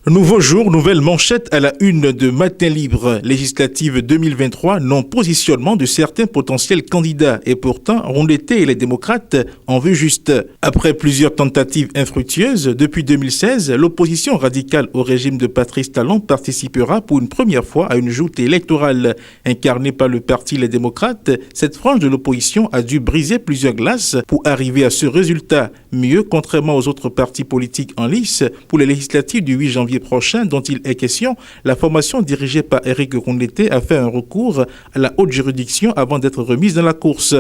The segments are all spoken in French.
Nouveau jour, nouvelle manchette à la une de Matin Libre. Législative 2023, non-positionnement de certains potentiels candidats. Et pourtant, Rondeté et les démocrates en veulent juste. Après plusieurs tentatives infructueuses, depuis 2016, l'opposition radicale au régime de Patrice Talon participera pour une première fois à une joute électorale. Incarnée par le parti Les Démocrates, cette frange de l'opposition a dû briser plusieurs glaces pour arriver à ce résultat. Mieux, contrairement aux autres partis politiques en lice, pour les législatives du 8 janvier prochain dont il est question, la formation dirigée par Éric Rondeté a fait un recours à la haute juridiction avant d'être remise dans la course.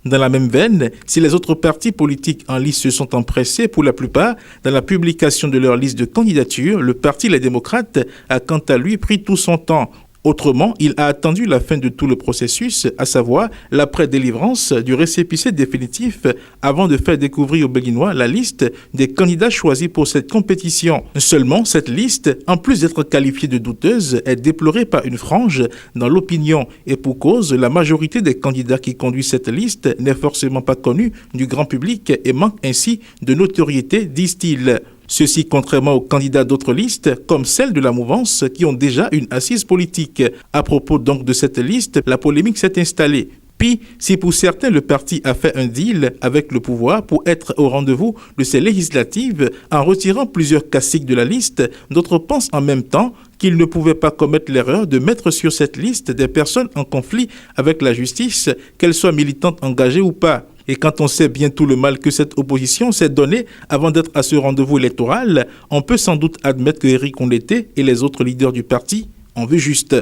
Dans la même veine, si les autres partis politiques en lice se sont empressés pour la plupart dans la publication de leur liste de candidatures, le parti Les Démocrates a quant à lui pris tout son temps. Autrement, il a attendu la fin de tout le processus, à savoir l'après-délivrance du récépissé définitif avant de faire découvrir aux Béninois la liste des candidats choisis pour cette compétition. Seulement, cette liste, en plus d'être qualifiée de douteuse, est déplorée par une frange dans l'opinion. Et pour cause, la majorité des candidats qui conduisent cette liste n'est forcément pas connue du grand public et manque ainsi de notoriété, disent-ils. Ceci contrairement aux candidats d'autres listes, comme celle de la mouvance, qui ont déjà une assise politique. À propos donc de cette liste, la polémique s'est installée. Puis, si pour certains le parti a fait un deal avec le pouvoir pour être au rendez-vous de ces législatives en retirant plusieurs caciques de la liste, d'autres pensent en même temps qu'ils ne pouvaient pas commettre l'erreur de mettre sur cette liste des personnes en conflit avec la justice, qu'elles soient militantes engagées ou pas. Et quand on sait bien tout le mal que cette opposition s'est donnée avant d'être à ce rendez-vous électoral, on peut sans doute admettre que Éric Rondeté et les autres leaders du parti en veulent juste.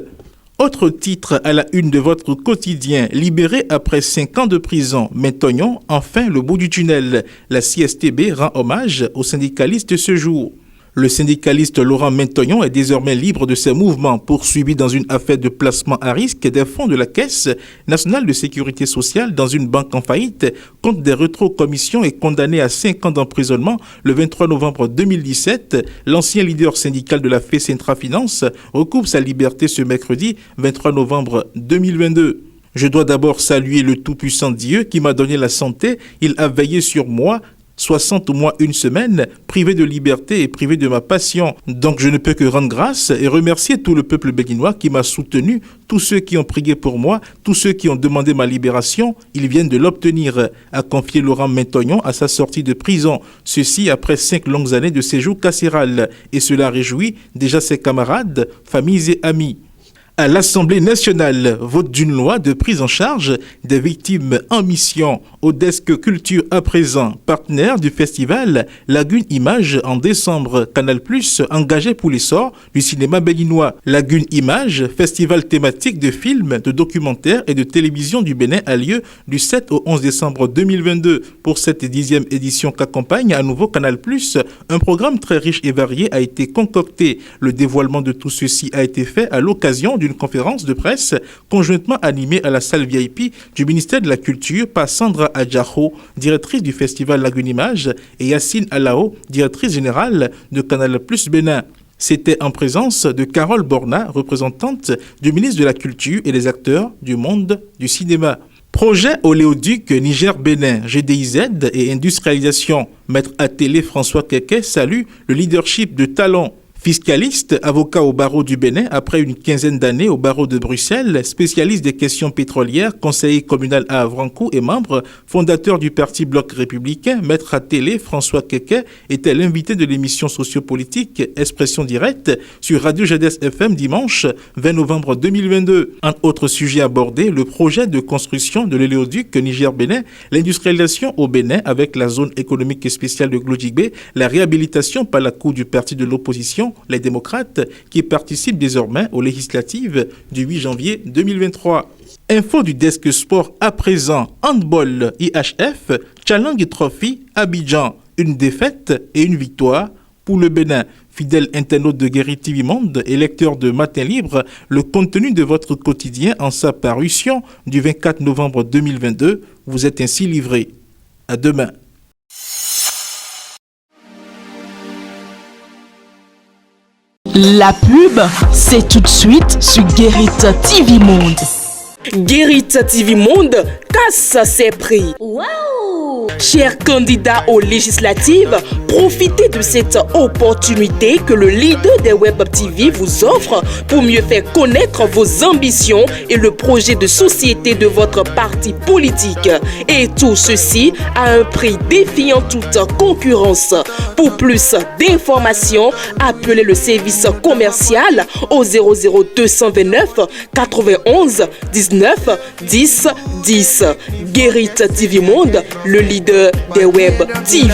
Autre titre à la une de votre quotidien, libéré après 5 ans de prison, Maintenon, enfin le bout du tunnel. La CSTB rend hommage aux syndicalistes ce jour. Le syndicaliste Laurent Maintenon est désormais libre de ses mouvements, poursuivi dans une affaire de placement à risque des fonds de la Caisse nationale de sécurité sociale dans une banque en faillite, contre des rétrocommissions et condamné à 5 ans d'emprisonnement le 23 novembre 2017. L'ancien leader syndical de la FECENTRA Finance recouvre sa liberté ce mercredi 23 novembre 2022. Je dois d'abord saluer le tout-puissant Dieu qui m'a donné la santé. Il a veillé sur moi 60 mois, une semaine, privé de liberté et privé de ma passion. Donc je ne peux que rendre grâce et remercier tout le peuple béninois qui m'a soutenu, tous ceux qui ont prié pour moi, tous ceux qui ont demandé ma libération, ils viennent de l'obtenir, a confié Laurent Maintenon à sa sortie de prison. Ceci après 5 longues années de séjour carcéral. Et cela réjouit déjà ses camarades, familles et amis. À l'Assemblée nationale, vote d'une loi de prise en charge des victimes en mission. Au desk culture à présent, partenaire du festival Lagune Images en décembre. Canal+, engagé pour l'essor du cinéma béninois. Lagune Images, festival thématique de films, de documentaires et de télévision du Bénin a lieu du 7 au 11 décembre 2022. Pour cette 10e édition qu'accompagne à nouveau Canal+, un programme très riche et varié a été concocté. Le dévoilement de tout ceci a été fait à l'occasion d'une conférence de presse conjointement animée à la salle VIP du ministère de la Culture par Sandra Adjaho, directrice du festival Lagune Images, et Yacine Alao, directrice générale de Canal+ Bénin. C'était en présence de Carole Borna, représentante du ministre de la Culture et des acteurs du monde du cinéma. Projet Oléoduc Niger-Bénin, GDIZ et industrialisation. Maître Atélé François Keke salue le leadership de Talon. Fiscaliste, avocat au barreau du Bénin après une quinzaine d'années au barreau de Bruxelles, spécialiste des questions pétrolières, conseiller communal à Avrancourt et membre fondateur du parti Bloc républicain, Maître Atélé François Keke était l'invité de l'émission sociopolitique Expression directe sur Radio GDS FM dimanche 20 novembre 2022. Un autre sujet abordé, le projet de construction de l'oléoduc Niger-Bénin, l'industrialisation au Bénin avec la zone économique spéciale de Glodjigbe, la réhabilitation par la cour du parti de l'opposition les démocrates qui participent désormais aux législatives du 8 janvier 2023. Info du desk sport à présent. Handball IHF, Challenge Trophy, Abidjan. Une défaite et une victoire pour le Bénin. Fidèle internaute de Guéri TV Monde et lecteur de Matin Libre, le contenu de votre quotidien en sa parution du 24 novembre 2022 vous est ainsi livré. À demain. La pub, c'est tout de suite sur Guérit TV Monde. Guérit TV Monde casse ses prix. Wow! Chers candidats aux législatives, profitez de cette opportunité que le leader des Web TV vous offre pour mieux faire connaître vos ambitions et le projet de société de votre parti politique. Et tout ceci à un prix défiant toute concurrence. Pour plus d'informations, appelez le service commercial au 00229 91 19 10 10. Guérit TV Monde, le leader des Web TV.